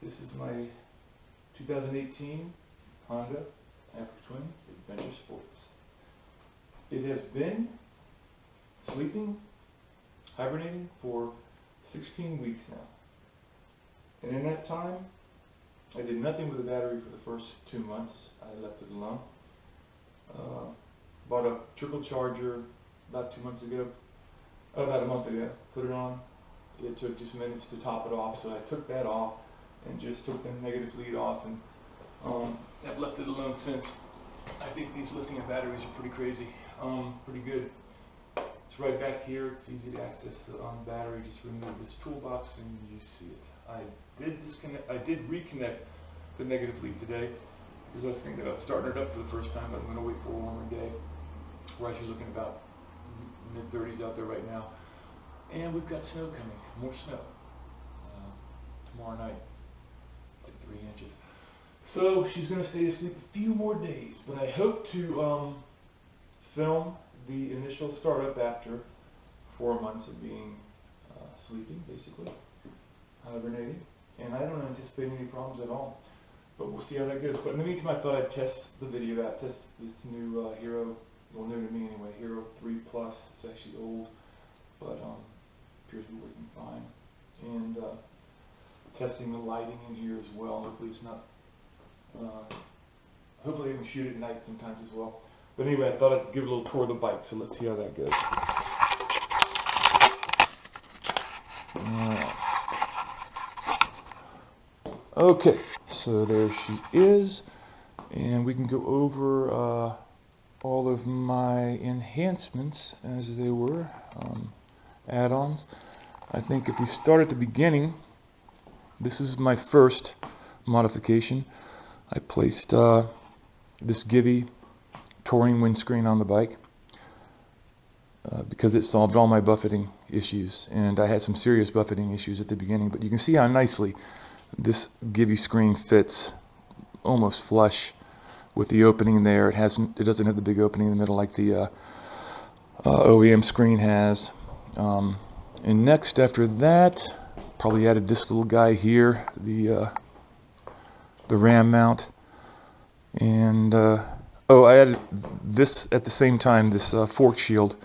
This is my 2018 Honda Africa Twin Adventure Sports. It has been sleeping, hibernating for 16 weeks now. And in that time, I did nothing with the battery for the first 2 months. I left it alone. Bought a trickle charger about 2 months ago, about a month ago, put it on. It took just minutes to top it off, so I took that off and just took the negative lead off, and I've left it alone since. I think these lithium batteries are pretty crazy, pretty good. It's right back here, it's easy to access the battery. Just remove this toolbox and you see it. I did reconnect the negative lead today because I was thinking about starting it up for the first time, but I'm going to wait for a warmer day. We're actually looking about mid-30s out there right now. And we've got snow coming, more snow. Tomorrow night, like 3 inches. So she's going to stay asleep a few more days, but I hope to film the initial startup after 4 months of being sleeping, basically, hibernating. And I don't anticipate any problems at all, but we'll see how that goes. But in the meantime, I thought I'd test the video out, test this new Hero, well, new to me anyway, Hero 3 Plus. It's actually old, but appears to be working fine. And testing the lighting in here as well. Hopefully it's not, hopefully I can shoot at night sometimes as well. But anyway, I thought I'd give it a little tour of the bike, so let's see how that goes. Okay, so there she is, and we can go over all of my enhancements as they were, add-ons. I think if we start at the beginning, this is my first modification. I placed this Givi touring windscreen on the bike because it solved all my buffeting issues, and I had some serious buffeting issues at the beginning, but you can see how nicely this Givi screen fits almost flush with the opening there. It doesn't have the big opening in the middle like the OEM screen has. And next after that, probably added this little guy here, the RAM mount, and I added this at the same time, this fork shield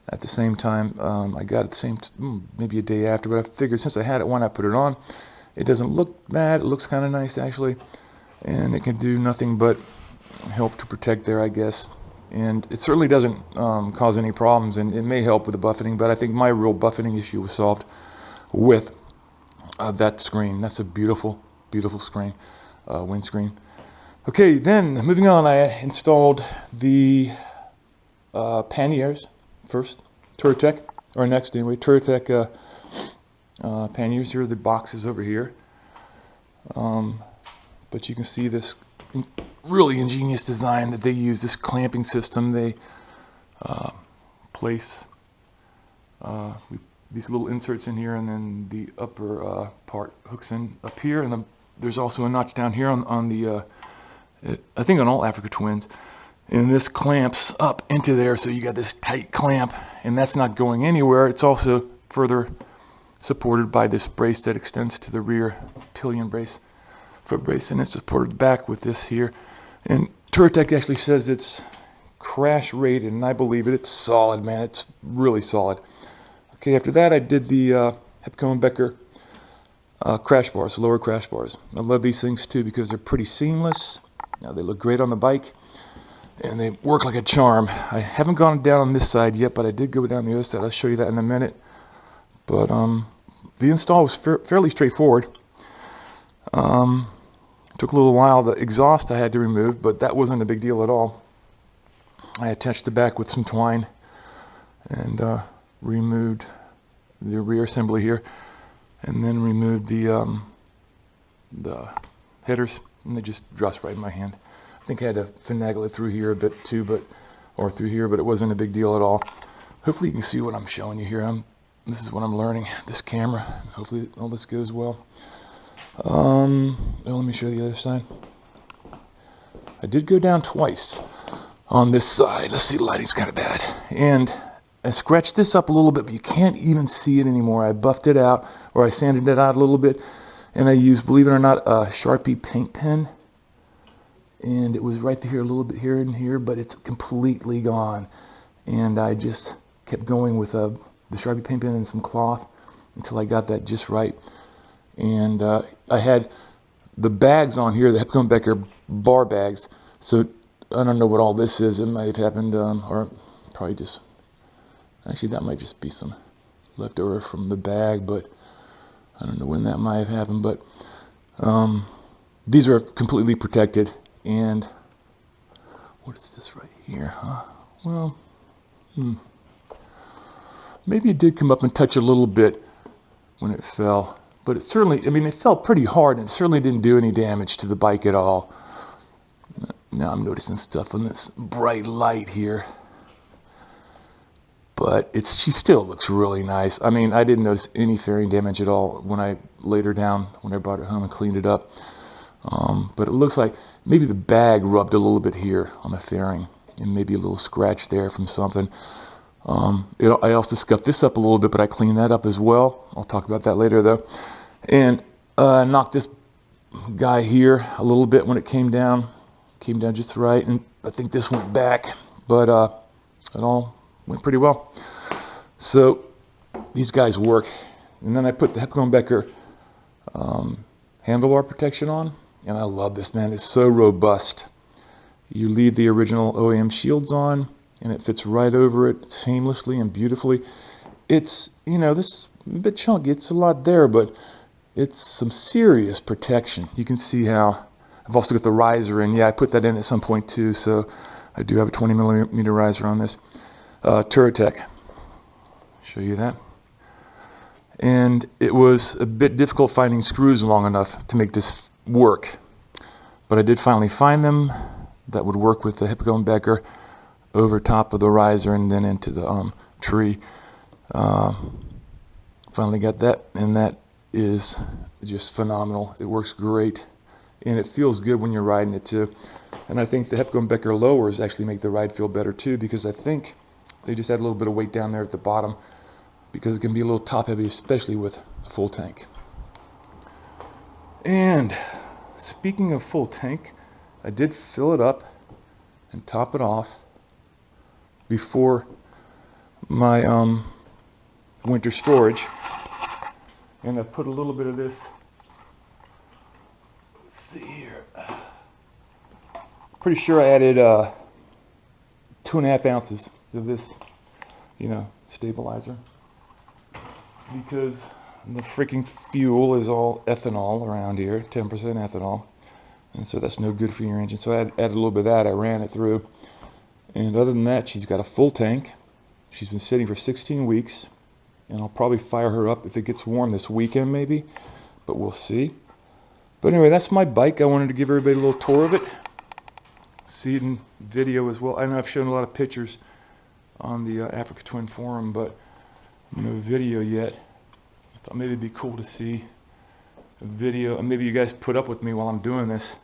at the same time. I got it the same, maybe a day after, but I figured since I had it, why not put it on? It doesn't look bad, it looks kind of nice actually, and it can do nothing but help to protect there, I guess. And it certainly doesn't cause any problems, and it may help with the buffeting, but I think my real buffeting issue was solved with that screen. That's a beautiful, beautiful screen, windscreen. Okay, then moving on, I installed the Panniers first, Touratech, or next anyway, Touratech Panniers. Here are the boxes over here. But you can see this really ingenious design that they use, this clamping system. They place these little inserts in here, and then the upper part hooks in up here, and there's also a notch down here on the I think on all Africa Twins, and this clamps up into there, so you got this tight clamp, and that's not going anywhere. It's also further supported by this brace that extends to the rear pillion brace, foot brace, and it's supported back with this here. And Touratech actually says it's crash rated, and I believe it. It's solid, man. It's really solid. Okay, after that I did the Hepco and Becker crash bars, lower crash bars. I love these things too because they're pretty seamless. Now they look great on the bike, and they work like a charm. I haven't gone down on this side yet, but I did go down the other side. I'll show you that in a minute. But the install was fairly straightforward. Took a little while. The exhaust I had to remove, but that wasn't a big deal at all. I attached the back with some twine and removed the rear assembly here, and then removed the headers, and they just dropped right in my hand. I think I had to finagle it through here a bit too, or through here, but it wasn't a big deal at all. Hopefully you can see what I'm showing you here. This is what I'm learning, this camera. Hopefully all this goes well. Let me show you the other side. I did go down twice on this side. Let's see, the lighting's kind of bad. And I scratched this up a little bit, but you can't even see it anymore. I buffed it out, or I sanded it out a little bit, And I used, believe it or not, a Sharpie paint pen. And it was right here, a little bit here and here, but it's completely gone. And I just kept going with the Sharpie paint pen and some cloth until I got that just right. And I had the bags on here, the Hepcombe-Becker bar bags. So I don't know what all this is. It might have happened, or probably just, actually that might just be some leftover from the bag, but I don't know when that might have happened. But these are completely protected. And what is this right here, huh? Well, maybe it did come up and touch a little bit when it fell. But it certainly, I mean, it fell pretty hard, and it certainly didn't do any damage to the bike at all. Now I'm noticing stuff on this bright light here. But she still looks really nice. I mean, I didn't notice any fairing damage at all when I laid her down, when I brought her home and cleaned it up. But it looks like maybe the bag rubbed a little bit here on the fairing, and maybe a little scratch there from something. I also scuffed this up a little bit, but I cleaned that up as well. I'll talk about that later though. And knocked this guy here a little bit when it came down. Came down just right, and I think this went back, but it all went pretty well. So these guys work. And then I put the Hepcombe-Becker handlebar protection on, and I love this, man. It's so robust. You leave the original OEM shields on, and it fits right over it seamlessly and beautifully. It's, you know, this bit chunky. It's a lot there, but it's some serious protection. You can see how I've also got the riser in. Yeah, I put that in at some point too, so I do have a 20 millimeter riser on this. Turatech. Show you that. And it was a bit difficult finding screws long enough to make this work. But I did finally find them that would work with the Hepcombe-Becker over top of the riser and then into the tree. Finally got that, and that is just phenomenal. It works great, and it feels good when you're riding it too. And I think the Hepcombe-Becker lowers actually make the ride feel better too, because I think they just add a little bit of weight down there at the bottom, because it can be a little top heavy, especially with a full tank. And speaking of full tank, I did fill it up and top it off before my winter storage. And I put a little bit of this, let's see here, pretty sure I added 2.5 ounces of this, you know, stabilizer, because the freaking fuel is all ethanol around here, 10% ethanol, and so that's no good for your engine. So I added a little bit of that. I ran it through, and other than that, she's got a full tank. She's been sitting for 16 weeks, and I'll probably fire her up if it gets warm this weekend maybe, but we'll see. But anyway, that's my bike. I wanted to give everybody a little tour of it, see it in video as well. I know I've shown a lot of pictures on the Africa Twin forum, but no video yet. I thought maybe it'd be cool to see a video, and maybe you guys put up with me while I'm doing this,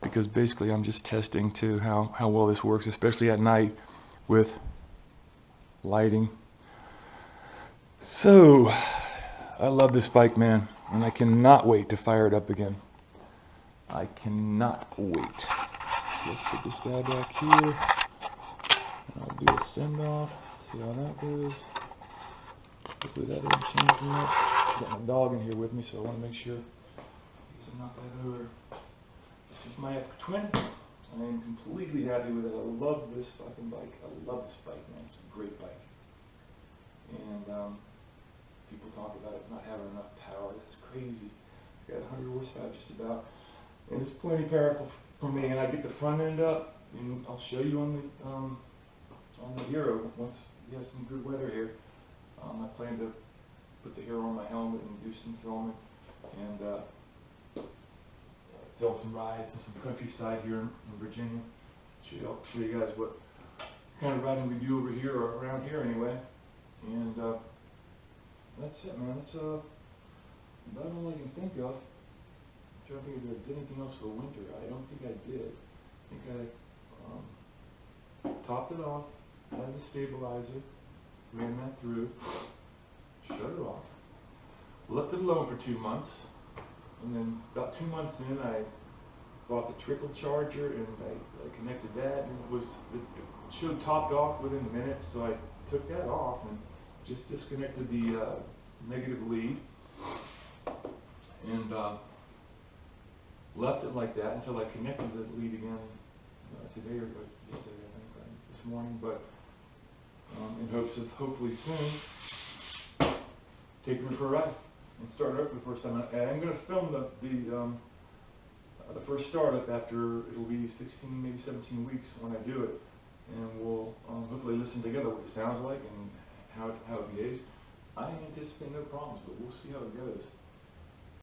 because basically I'm just testing too how well this works, especially at night with lighting. So I love this bike, man, and I cannot wait to fire it up again. I cannot wait. So let's put this guy back here. I'll do a send off, see how that goes. Hopefully that didn't change much. I've got my dog in here with me, so I want to make sure he's not that over. This is my Africa Twin. I am completely happy with it. I love this fucking bike. I love this bike, man. It's a great bike. And people talk about it not having enough power. That's crazy. It's got 100 horsepower just about. And it's plenty powerful for me. And I get the front end up, and I'll show you on the Hero once we have some good weather here. I plan to put the Hero on my helmet and do some filming and film some rides and some countryside here in Virginia. I'll show you guys what kind of riding we do over here, or around here anyway. And that's it, man. That's about all I can think of. I'm trying to think if I did anything else for the winter. I don't think I did. I think I topped it off, added the stabilizer, ran that through, shut it off, left it alone for 2 months, And then about 2 months in, I bought the trickle charger, and I connected that, and it showed topped off within minutes, so I took that off and just disconnected the negative lead, and left it like that until I connected the lead again today, or yesterday, I think, this morning, but in hopes of hopefully soon taking it for a ride and starting over for the first time. And I'm going to film the first startup after it'll be 16, maybe 17 weeks when I do it, and we'll hopefully listen together what it sounds like and how it behaves. I anticipate no problems, but we'll see how it goes.